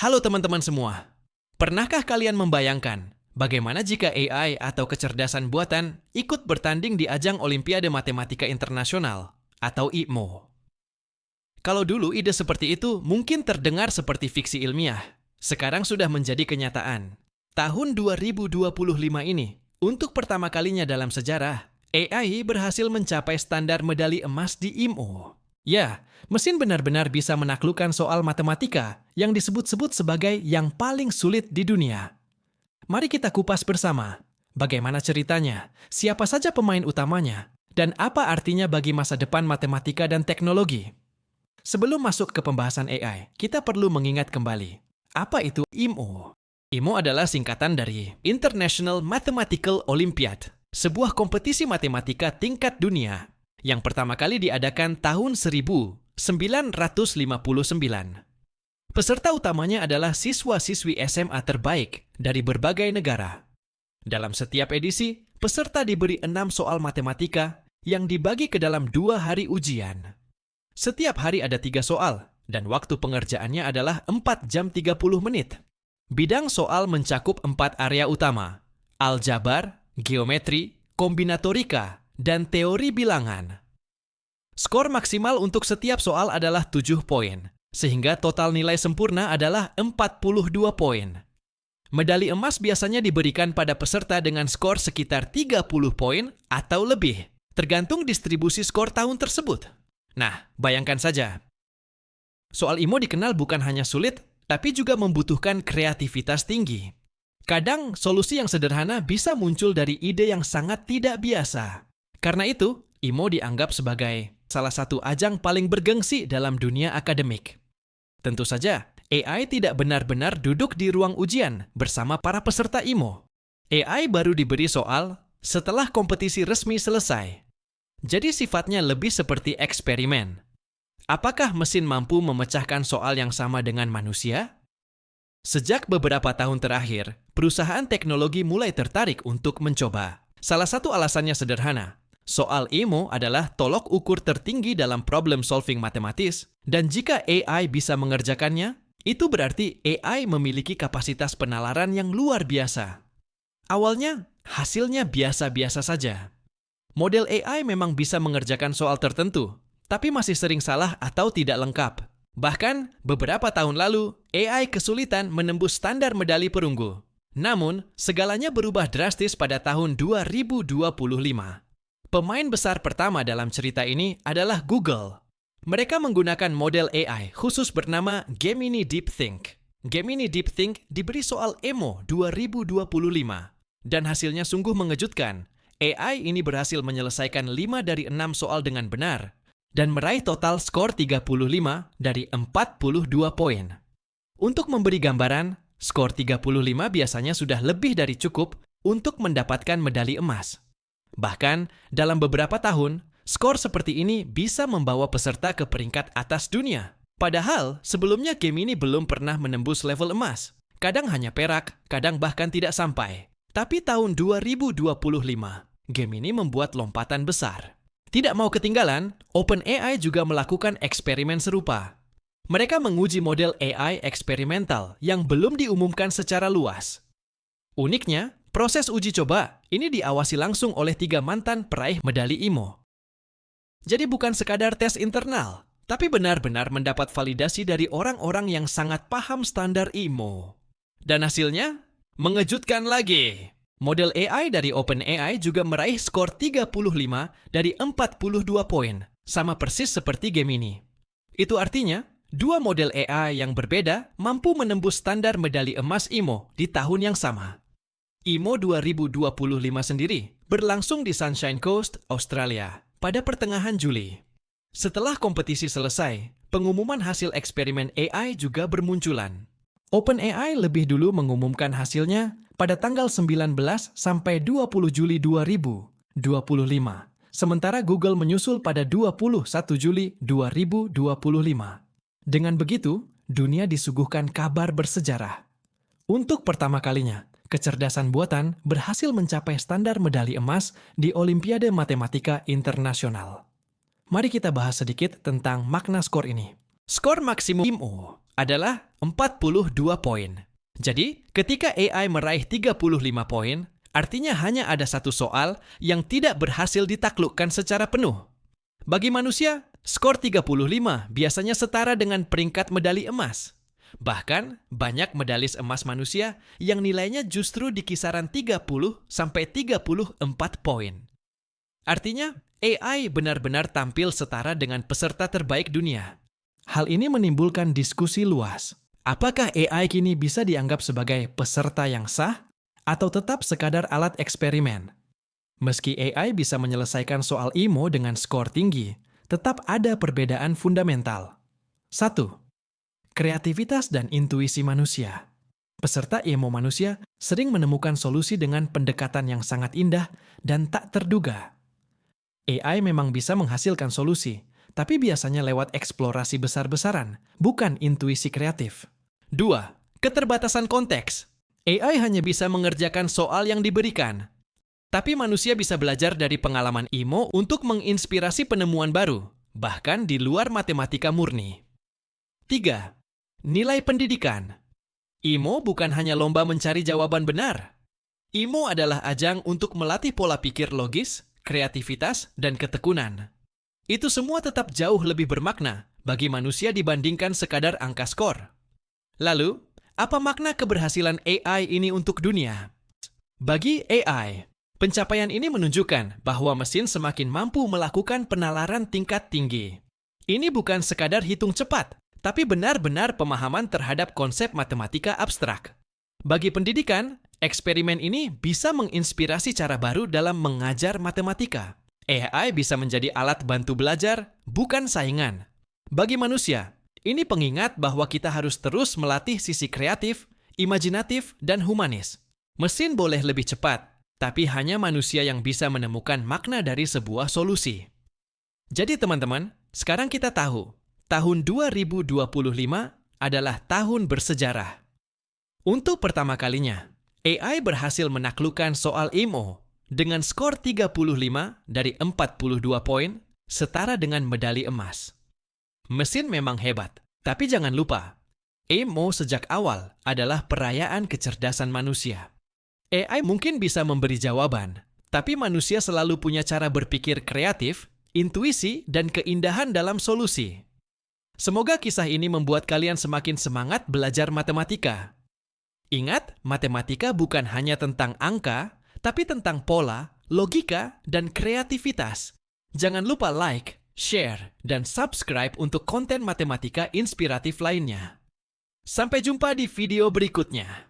Halo teman-teman semua. Pernahkah kalian membayangkan bagaimana jika AI atau kecerdasan buatan ikut bertanding di ajang Olimpiade Matematika Internasional atau IMO? Kalau dulu ide seperti itu mungkin terdengar seperti fiksi ilmiah. Sekarang sudah menjadi kenyataan. Tahun 2025 ini, untuk pertama kalinya dalam sejarah, AI berhasil mencapai standar medali emas di IMO. Ya, mesin benar-benar bisa menaklukkan soal matematika yang disebut-sebut sebagai yang paling sulit di dunia. Mari kita kupas bersama. Bagaimana ceritanya, siapa saja pemain utamanya, dan apa artinya bagi masa depan matematika dan teknologi. Sebelum masuk ke pembahasan AI, kita perlu mengingat kembali. Apa itu IMO? IMO adalah singkatan dari International Mathematical Olympiad, sebuah kompetisi matematika tingkat dunia yang pertama kali diadakan tahun 1959. Peserta utamanya adalah siswa-siswi SMA terbaik dari berbagai negara. Dalam setiap edisi, peserta diberi 6 soal matematika yang dibagi ke dalam 2 hari ujian. Setiap hari ada 3 soal, dan waktu pengerjaannya adalah 4 jam 30 menit. Bidang soal mencakup 4 area utama: aljabar, geometri, kombinatorika, dan teori bilangan. Skor maksimal untuk setiap soal adalah 7 poin, sehingga total nilai sempurna adalah 42 poin. Medali emas biasanya diberikan pada peserta dengan skor sekitar 30 poin atau lebih, tergantung distribusi skor tahun tersebut. Nah, bayangkan saja. Soal IMO dikenal bukan hanya sulit, tapi juga membutuhkan kreativitas tinggi. Kadang, solusi yang sederhana bisa muncul dari ide yang sangat tidak biasa. Karena itu, IMO dianggap sebagai salah satu ajang paling bergengsi dalam dunia akademik. Tentu saja, AI tidak benar-benar duduk di ruang ujian bersama para peserta IMO. AI baru diberi soal setelah kompetisi resmi selesai. Jadi sifatnya lebih seperti eksperimen. Apakah mesin mampu memecahkan soal yang sama dengan manusia? Sejak beberapa tahun terakhir, perusahaan teknologi mulai tertarik untuk mencoba. Salah satu alasannya sederhana. Soal IMO adalah tolok ukur tertinggi dalam problem solving matematis, dan jika AI bisa mengerjakannya, itu berarti AI memiliki kapasitas penalaran yang luar biasa. Awalnya, hasilnya biasa-biasa saja. Model AI memang bisa mengerjakan soal tertentu, tapi masih sering salah atau tidak lengkap. Bahkan, beberapa tahun lalu, AI kesulitan menembus standar medali perunggu. Namun, segalanya berubah drastis pada tahun 2025. Pemain besar pertama dalam cerita ini adalah Google. Mereka menggunakan model AI khusus bernama Gemini DeepThink. Gemini DeepThink diberi soal EMO 2025, dan hasilnya sungguh mengejutkan. AI ini berhasil menyelesaikan 5 dari 6 soal dengan benar, dan meraih total skor 35 dari 42 poin. Untuk memberi gambaran, skor 35 biasanya sudah lebih dari cukup untuk mendapatkan medali emas. Bahkan, dalam beberapa tahun, skor seperti ini bisa membawa peserta ke peringkat atas dunia. Padahal, sebelumnya Gemini belum pernah menembus level emas. Kadang hanya perak, kadang bahkan tidak sampai. Tapi tahun 2025, Gemini membuat lompatan besar. Tidak mau ketinggalan, OpenAI juga melakukan eksperimen serupa. Mereka menguji model AI eksperimental yang belum diumumkan secara luas. Uniknya, proses uji coba ini diawasi langsung oleh 3 mantan peraih medali IMO. Jadi bukan sekadar tes internal, tapi benar-benar mendapat validasi dari orang-orang yang sangat paham standar IMO. Dan hasilnya mengejutkan lagi. Model AI dari OpenAI juga meraih skor 35 dari 42 poin, sama persis seperti Gemini. Itu artinya, 2 model AI yang berbeda mampu menembus standar medali emas IMO di tahun yang sama. IMO 2025 sendiri berlangsung di Sunshine Coast, Australia, pada pertengahan Juli. Setelah kompetisi selesai, pengumuman hasil eksperimen AI juga bermunculan. OpenAI lebih dulu mengumumkan hasilnya pada tanggal 19 sampai 20 Juli 2025, sementara Google menyusul pada 21 Juli 2025. Dengan begitu, dunia disuguhkan kabar bersejarah. Untuk pertama kalinya, kecerdasan buatan berhasil mencapai standar medali emas di Olimpiade Matematika Internasional. Mari kita bahas sedikit tentang makna skor ini. Skor maksimum IMO adalah 42 poin. Jadi, ketika AI meraih 35 poin, artinya hanya ada satu soal yang tidak berhasil ditaklukkan secara penuh. Bagi manusia, skor 35 biasanya setara dengan peringkat medali emas. Bahkan, banyak medalis emas manusia yang nilainya justru di kisaran 30 sampai 34 poin. Artinya, AI benar-benar tampil setara dengan peserta terbaik dunia. Hal ini menimbulkan diskusi luas. Apakah AI kini bisa dianggap sebagai peserta yang sah atau tetap sekadar alat eksperimen? Meski AI bisa menyelesaikan soal IMO dengan skor tinggi, tetap ada perbedaan fundamental. 1. Kreativitas dan intuisi manusia. Peserta IMO manusia sering menemukan solusi dengan pendekatan yang sangat indah dan tak terduga. AI memang bisa menghasilkan solusi, tapi biasanya lewat eksplorasi besar-besaran, bukan intuisi kreatif. 2. Keterbatasan konteks. AI hanya bisa mengerjakan soal yang diberikan. Tapi manusia bisa belajar dari pengalaman IMO untuk menginspirasi penemuan baru, bahkan di luar matematika murni. 3. Nilai pendidikan. IMO bukan hanya lomba mencari jawaban benar. IMO adalah ajang untuk melatih pola pikir logis, kreativitas, dan ketekunan. Itu semua tetap jauh lebih bermakna bagi manusia dibandingkan sekadar angka skor. Lalu, apa makna keberhasilan AI ini untuk dunia? Bagi AI, pencapaian ini menunjukkan bahwa mesin semakin mampu melakukan penalaran tingkat tinggi. Ini bukan sekadar hitung cepat, tapi benar-benar pemahaman terhadap konsep matematika abstrak. Bagi pendidikan, eksperimen ini bisa menginspirasi cara baru dalam mengajar matematika. AI bisa menjadi alat bantu belajar, bukan saingan. Bagi manusia, ini pengingat bahwa kita harus terus melatih sisi kreatif, imajinatif, dan humanis. Mesin boleh lebih cepat, tapi hanya manusia yang bisa menemukan makna dari sebuah solusi. Jadi teman-teman, sekarang kita tahu, tahun 2025 adalah tahun bersejarah. Untuk pertama kalinya, AI berhasil menaklukkan soal IMO dengan skor 35 dari 42 poin, setara dengan medali emas. Mesin memang hebat, tapi jangan lupa, IMO sejak awal adalah perayaan kecerdasan manusia. AI mungkin bisa memberi jawaban, tapi manusia selalu punya cara berpikir kreatif, intuisi, dan keindahan dalam solusi. Semoga kisah ini membuat kalian semakin semangat belajar matematika. Ingat, matematika bukan hanya tentang angka, tapi tentang pola, logika, dan kreativitas. Jangan lupa like, share, dan subscribe untuk konten matematika inspiratif lainnya. Sampai jumpa di video berikutnya.